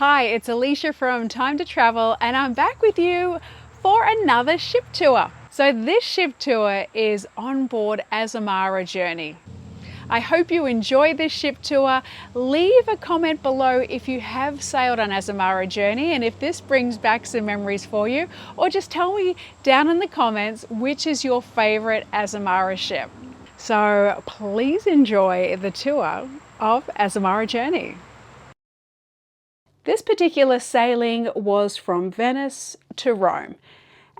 Hi, it's Alicia from Time to Travel and I'm back with you for another ship tour. So this ship tour is on board Azamara Journey. I hope you enjoy this ship tour. Leave a comment below if you have sailed on Azamara Journey and if this brings back some memories for you, or just tell me down in the comments which is your favorite Azamara ship. So please enjoy the tour of Azamara Journey. This particular sailing was from Venice to Rome.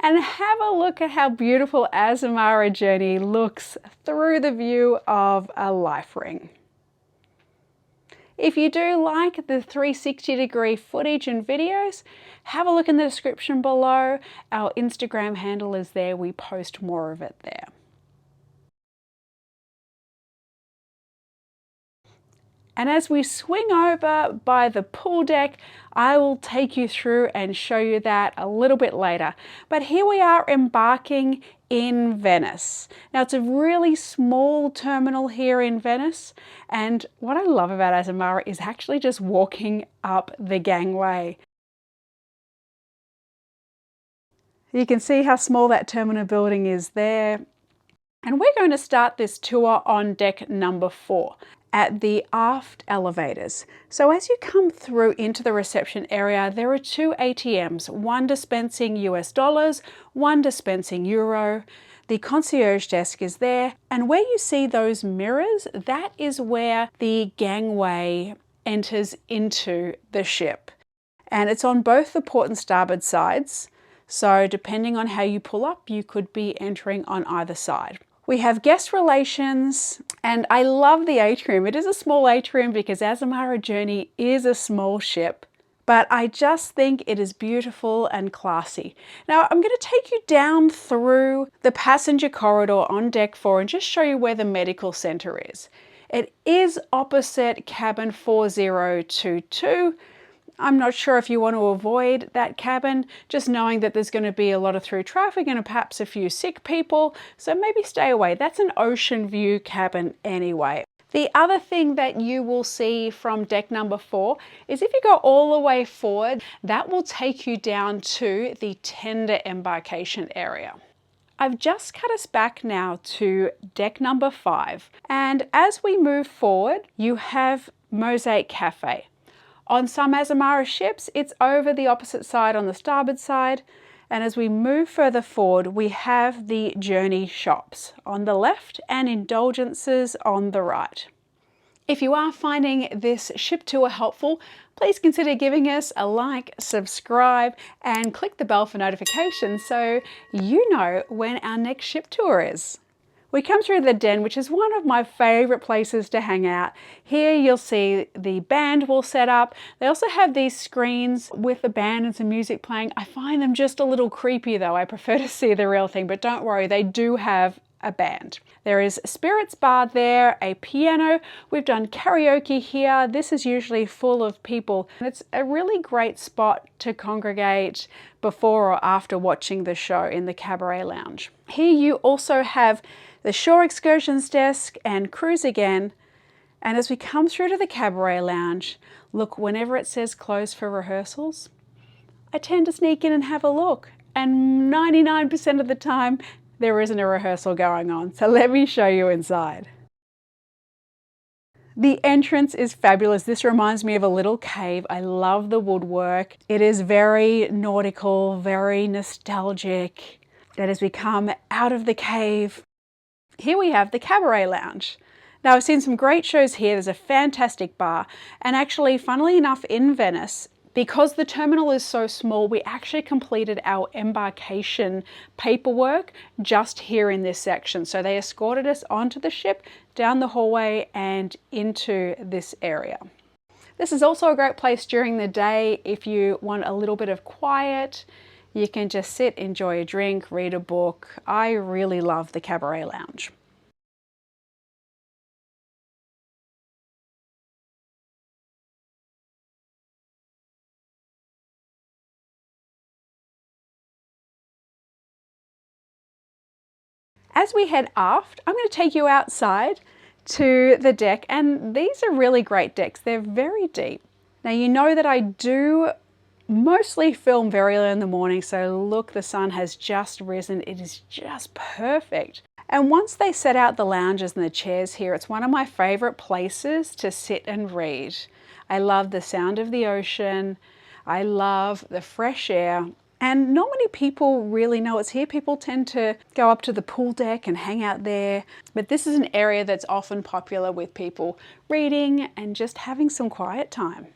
And have a look at how beautiful Azamara Journey looks through the view of a life ring. If you do like the 360-degree footage and videos, have a look in the description below. Our Instagram handle is there. We post more of it there. And as we swing over by the pool deck, I will take you through and show you that a little bit later. But here we are embarking in Venice. Now it's a really small terminal here in Venice. And what I love about Azamara is actually just walking up the gangway. You can see how small that terminal building is there. And we're going to start this tour on deck number 4. At the aft elevators. So as you come through into the reception area, there are 2 ATMs, one dispensing US dollars, one dispensing euro. The concierge desk is there, and where you see those mirrors, that is where the gangway enters into the ship. And it's on both the port and starboard sides. So depending on how you pull up, you could be entering on either side. We have guest relations, and I love the atrium. It is a small atrium because Azamara Journey is a small ship, but I just think it is beautiful and classy. Now I'm going to take you down through the passenger corridor on deck 4 and just show you where the medical center is. It is opposite cabin 4022. I'm not sure if you want to avoid that cabin, just knowing that there's going to be a lot of through traffic and perhaps a few sick people, so maybe stay away. That's an ocean view cabin anyway. The other thing that you will see from deck number 4 is if you go all the way forward, that will take you down to the tender embarkation area. I've just cut us back now to deck number 5, and as we move forward, you have Mosaic Cafe. On some Azamara ships, it's over the opposite side on the starboard side. And as we move further forward, we have the Journey shops on the left and indulgences on the right. If you are finding this ship tour helpful, please consider giving us a like, subscribe, and click the bell for notifications so you know when our next ship tour is. We come through the den, which is one of my favorite places to hang out. Here you'll see the band will set up. They also have these screens with the band and some music playing. I find them just a little creepy though. I prefer to see the real thing, but don't worry, they do have a band. There is a spirits bar there, a piano. We've done karaoke here. This is usually full of people. It's a really great spot to congregate before or after watching the show in the cabaret lounge. Here you also have the shore excursions desk and cruise again. And as we come through to the cabaret lounge, look, whenever it says closed for rehearsals, I tend to sneak in and have a look. And 99% of the time, there isn't a rehearsal going on. So let me show you inside. The entrance is fabulous. This reminds me of a little cave. I love the woodwork. It is very nautical, very nostalgic. And as we come out of the cave, here we have the cabaret lounge. Now I've seen some great shows here. There's a fantastic bar, and actually, funnily enough, in Venice, because the terminal is so small, we actually completed our embarkation paperwork just here in this section. So they escorted us onto the ship, down the hallway and into this area. This is also a great place during the day if you want a little bit of quiet. You can just sit, enjoy a drink, read a book. I really love the cabaret lounge. As we head aft, I'm going to take you outside to the deck, and these are really great decks. They're very deep. Now you know that I do mostly film very early in the morning, so look, the sun has just risen. It is just perfect. And once they set out the lounges and the chairs here, it's one of my favorite places to sit and read. I love the sound of the ocean. I love the fresh air. And not many people really know it's here. People tend to go up to the pool deck and hang out there. But this is an area that's often popular with people reading and just having some quiet time.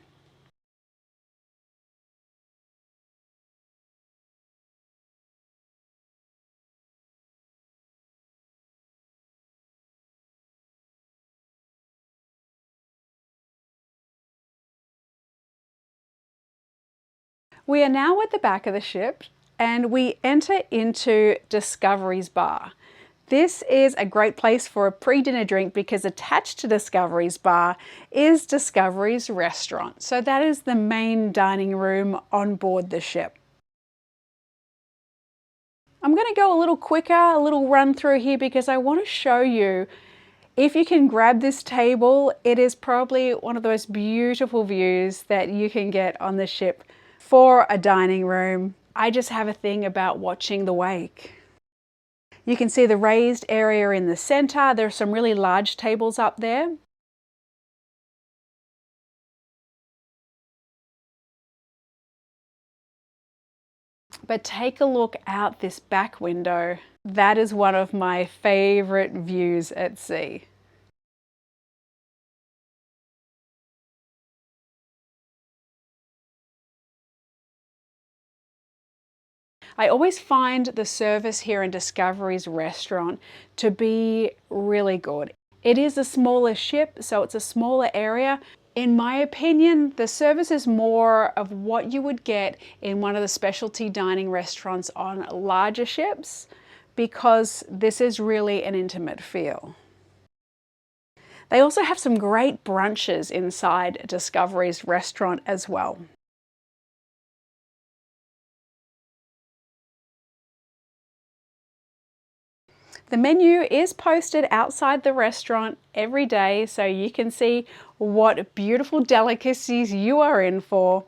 We are now at the back of the ship and we enter into Discovery's Bar. This is a great place for a pre-dinner drink because attached to Discovery's Bar is Discovery's restaurant. So that is the main dining room on board the ship. I'm going to go a little quicker, a little run through here because I want to show you if you can grab this table. It is probably one of the most beautiful views that you can get on the ship for a dining room. I just have a thing about watching the wake. You can see the raised area in the center. There are some really large tables up there. But take a look out this back window. That is one of my favorite views at sea. I always find the service here in Discovery's restaurant to be really good. It is a smaller ship, so it's a smaller area. In my opinion, the service is more of what you would get in one of the specialty dining restaurants on larger ships, because this is really an intimate feel. They also have some great brunches inside Discovery's restaurant as well. The menu is posted outside the restaurant every day so you can see what beautiful delicacies you are in for.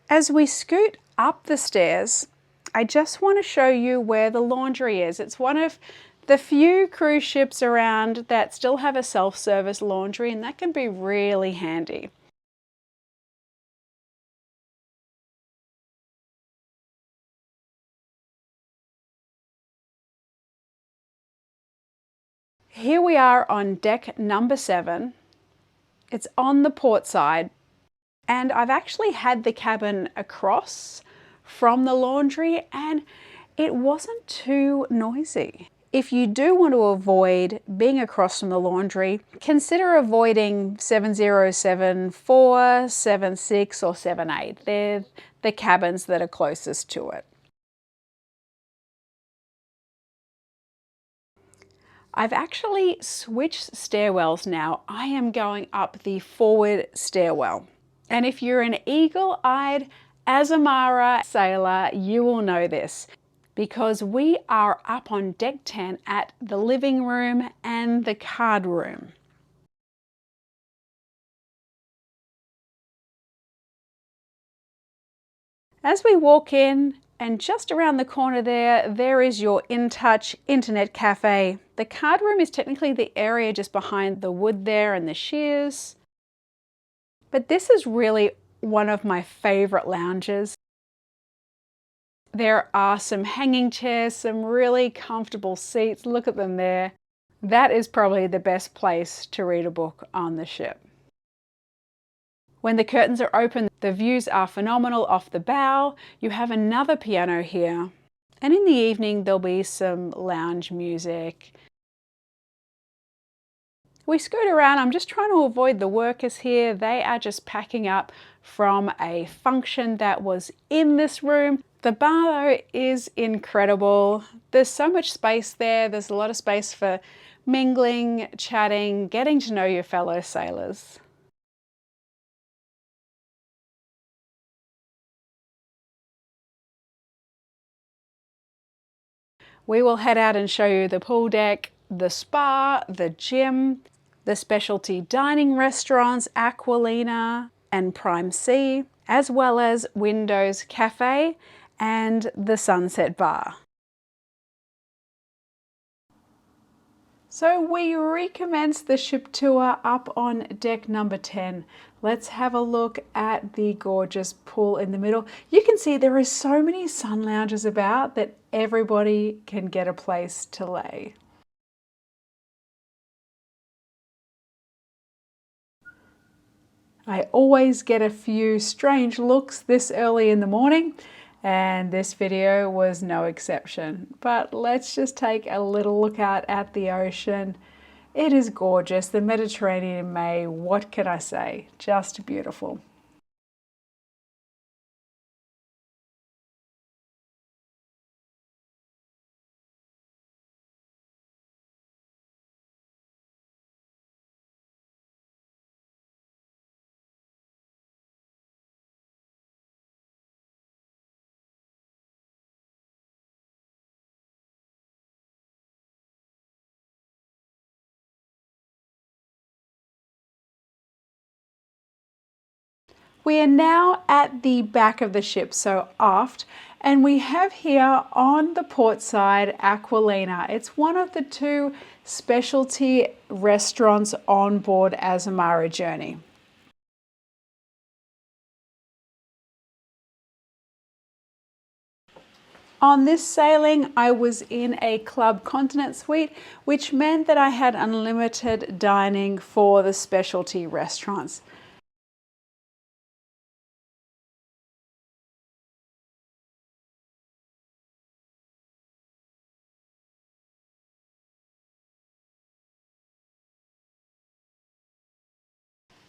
As we scoot up the stairs, I just want to show you where the laundry is. It's one of the few cruise ships around that still have a self-service laundry, and that can be really handy. Here we are on deck number 7. It's on the port side, and I've actually had the cabin across from the laundry and it wasn't too noisy. If you do want to avoid being across from the laundry, consider avoiding 7074, 76 or 78. They're the cabins that are closest to it. I've actually switched stairwells now. I am going up the forward stairwell. And if you're an eagle-eyed Azamara sailor, you will know this because we are up on deck 10 at the living room and the card room. As we walk in, and just around the corner there is your InTouch internet cafe. The card room is technically the area just behind the wood there and the shears. But this is really one of my favorite lounges. There are some hanging chairs, some really comfortable seats. Look at them there. That is probably the best place to read a book on the ship. When the curtains are open, the views are phenomenal off the bow. You have another piano here. And in the evening, there'll be some lounge music. We scoot around. I'm just trying to avoid the workers here. They are just packing up from a function that was in this room. The bar though is incredible. There's so much space there. There's a lot of space for mingling, chatting, getting to know your fellow sailors. We will head out and show you the pool deck, the spa, the gym. the specialty dining restaurants Aquilina and Prime C, as well as Windows Cafe and the Sunset Bar. So we recommence the ship tour up on deck number 10. Let's have a look at the gorgeous pool in the middle. You can see there are so many sun lounges about that everybody can get a place to lay. I always get a few strange looks this early in the morning, and this video was no exception. But let's just take a little look out at the ocean. It is gorgeous. The Mediterranean in May, what can I say? Just beautiful. We are now at the back of the ship, so aft, and we have here on the port side Aquilina. It's one of the two specialty restaurants on board Azamara Journey. On this sailing, I was in a Club Continent suite, which meant that I had unlimited dining for the specialty restaurants.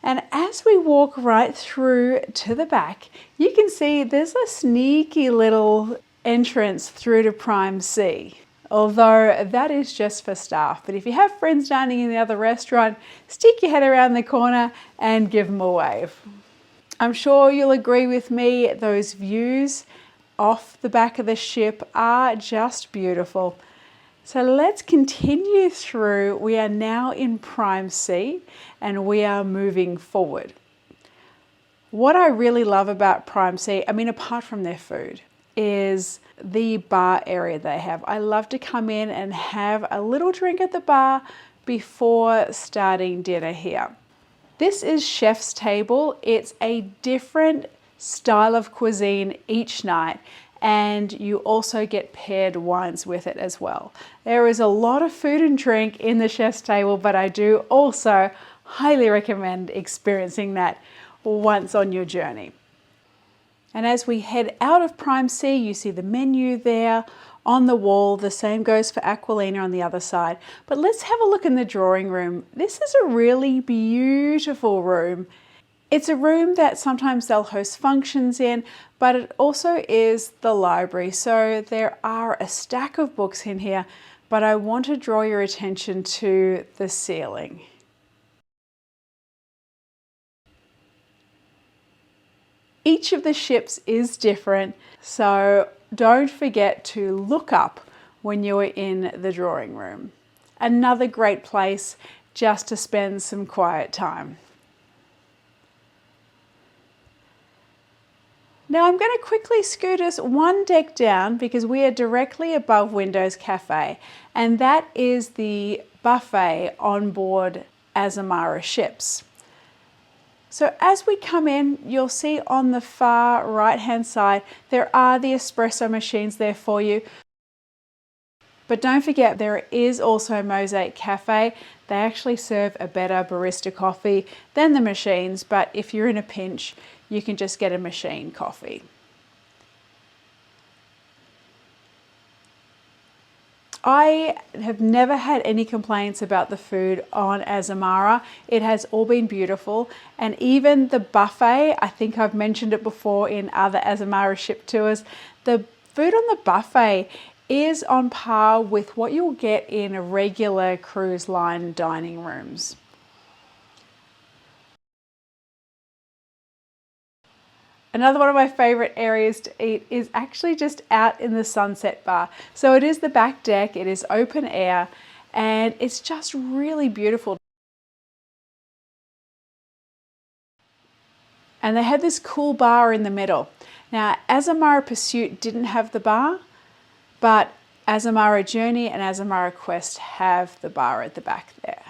And as we walk right through to the back, you can see there's a sneaky little entrance through to Prime C. Although that is just for staff. But if you have friends dining in the other restaurant, stick your head around the corner and give them a wave. I'm sure you'll agree with me, those views off the back of the ship are just beautiful. So let's continue through. We are now in Prime C and we are moving forward. What I really love about Prime C, I mean, apart from their food, is the bar area they have. I love to come in and have a little drink at the bar before starting dinner here. This is chef's table. It's a different style of cuisine each night, and you also get paired wines with it as well. There is a lot of food and drink in the chef's table, but I do also highly recommend experiencing that once on your journey. And as we head out of Prime C, you see the menu there on the wall. The same goes for Aquilina on the other side. But let's have a look in the drawing room. This is a really beautiful room. It's a room that sometimes they'll host functions in, but it also is the library. So there are a stack of books in here, but I want to draw your attention to the ceiling. Each of the ships is different, so don't forget to look up when you're in the drawing room. Another great place just to spend some quiet time. Now I'm going to quickly scoot us one deck down because we are directly above Windows Cafe, and that is the buffet on board Azamara ships. So as we come in, you'll see on the far right hand side, there are the espresso machines there for you. But don't forget, there is also Mosaic Cafe. They actually serve a better barista coffee than the machines, but if you're in a pinch, you can just get a machine coffee. I have never had any complaints about the food on Azamara. It has all been beautiful, and even the buffet, I think I've mentioned it before in other Azamara ship tours, the food on the buffet is on par with what you'll get in regular cruise line dining rooms. Another one of my favorite areas to eat is actually just out in the Sunset Bar. So it is the back deck, it is open air, and it's just really beautiful. And they had this cool bar in the middle. Now, Azamara Pursuit didn't have the bar, but Azamara Journey and Azamara Quest have the bar at the back there.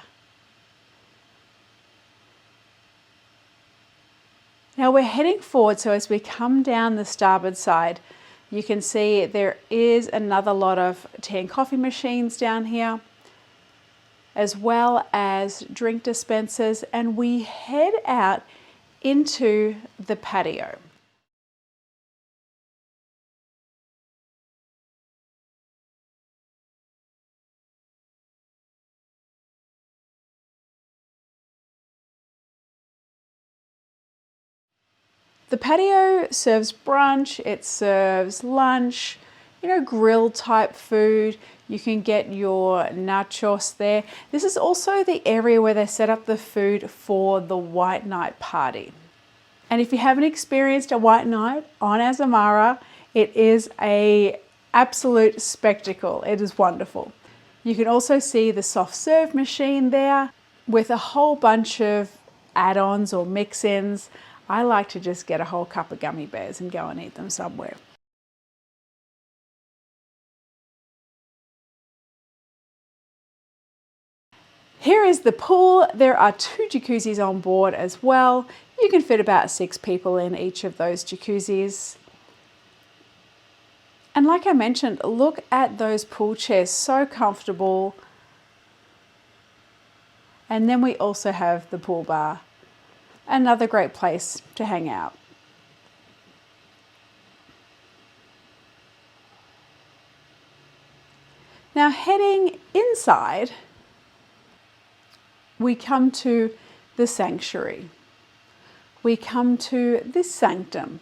Now we're heading forward, so as we come down the starboard side, you can see there is another lot of tea and coffee machines down here, as well as drink dispensers, and we head out into the patio. The patio serves brunch, it serves lunch, grill type food. You can get your nachos there. This is also the area where they set up the food for the white night party. And if you haven't experienced a white night on Azamara, it is an absolute spectacle. It is wonderful. You can also see the soft serve machine there with a whole bunch of add-ons or mix-ins. I like to just get a whole cup of gummy bears and go and eat them somewhere. Here is the pool. There are 2 jacuzzis on board as well. You can fit about 6 people in each of those jacuzzis. And like I mentioned, look at those pool chairs, so comfortable. And then we also have the pool bar. Another great place to hang out. Now heading inside, we come to the sanctuary. We come to this sanctum.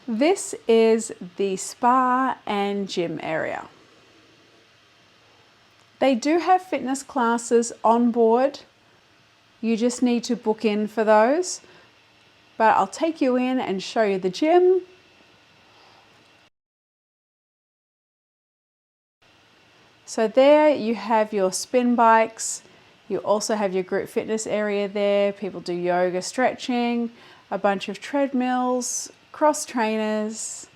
This is the spa and gym area. They do have fitness classes on board. You just need to book in for those. But I'll take you in and show you the gym. So there you have your spin bikes. You also have your group fitness area there. People do yoga, stretching, a bunch of treadmills, cross trainers,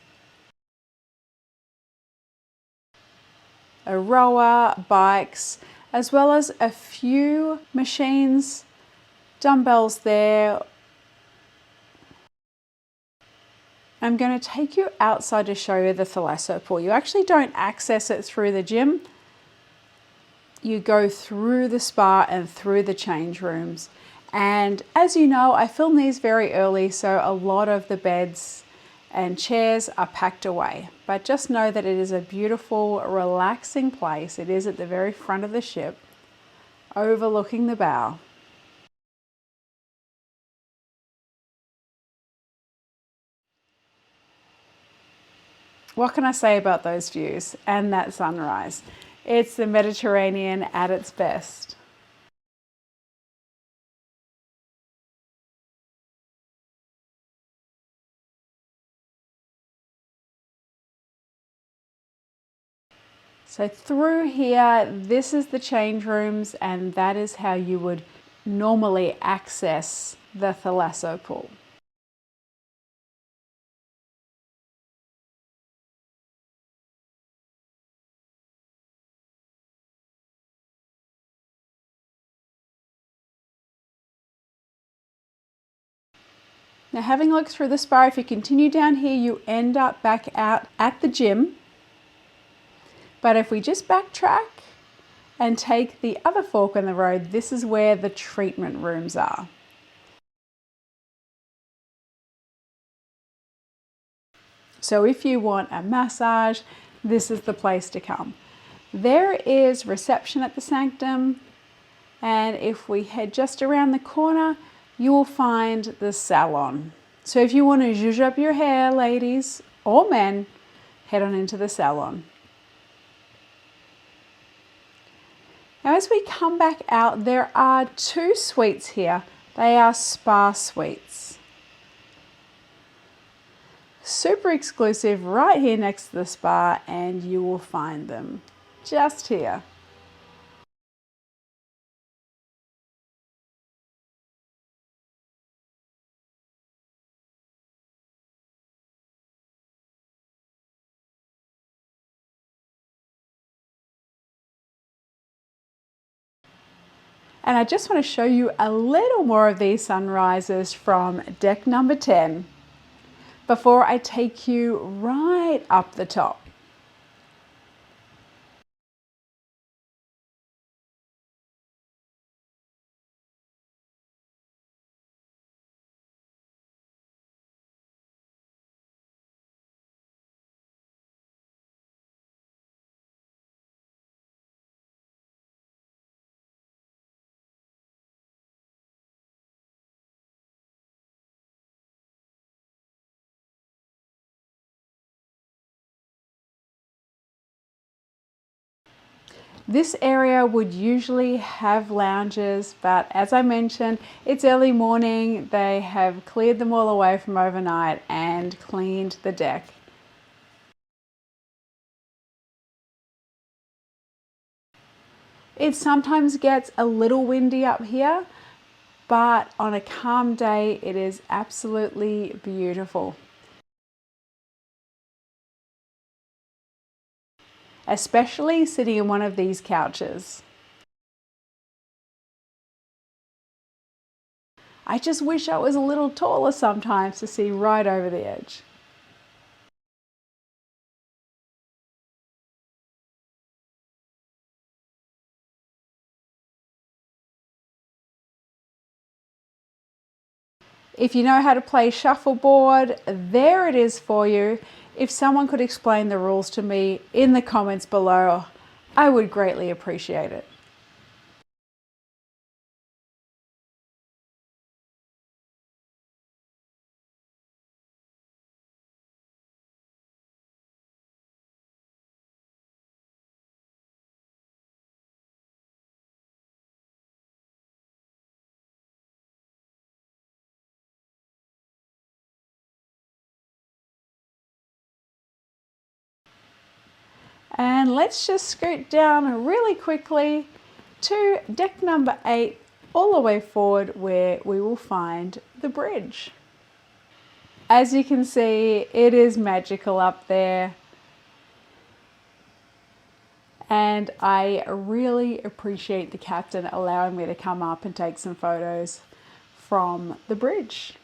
a rower, bikes, as well as a few machines, dumbbells there. I'm going to take you outside to show you the thalasso pool. You actually don't access it through the gym. You go through the spa and through the change rooms. And as you know, I film these very early, so a lot of the beds and chairs are packed away. But just know that it is a beautiful, relaxing place. It is at the very front of the ship, overlooking the bow. What can I say about those views and that sunrise? It's the Mediterranean at its best. So through here, this is the change rooms, and that is how you would normally access the thalasso pool. Now, having looked through the spa, if you continue down here, you end up back out at the gym. But if we just backtrack and take the other fork in the road, this is where the treatment rooms are. So if you want a massage, this is the place to come. There is reception at the sanctum, and if we head just around the corner, you will find the salon. So if you want to zhuzh up your hair, ladies or men, head on into the salon. Now as we come back out, there are 2 suites here. They are spa suites. Super exclusive, right here next to the spa, and you will find them just here. And I just want to show you a little more of these sunrises from deck number 10 before I take you right up the top. This area would usually have lounges, but as I mentioned, it's early morning. They have cleared them all away from overnight and cleaned the deck. It sometimes gets a little windy up here, but on a calm day, it is absolutely beautiful. Especially sitting in one of these couches. I just wish I was a little taller sometimes to see right over the edge. If you know how to play shuffleboard, there it is for you. If someone could explain the rules to me in the comments below, I would greatly appreciate it. And let's just scoot down really quickly to deck number 8, all the way forward where we will find the bridge. As you can see, it is magical up there. And I really appreciate the captain allowing me to come up and take some photos from the bridge.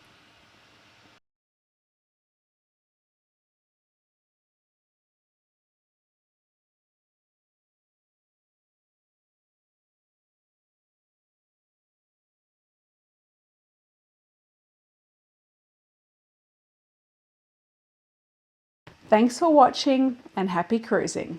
Thanks for watching and happy cruising.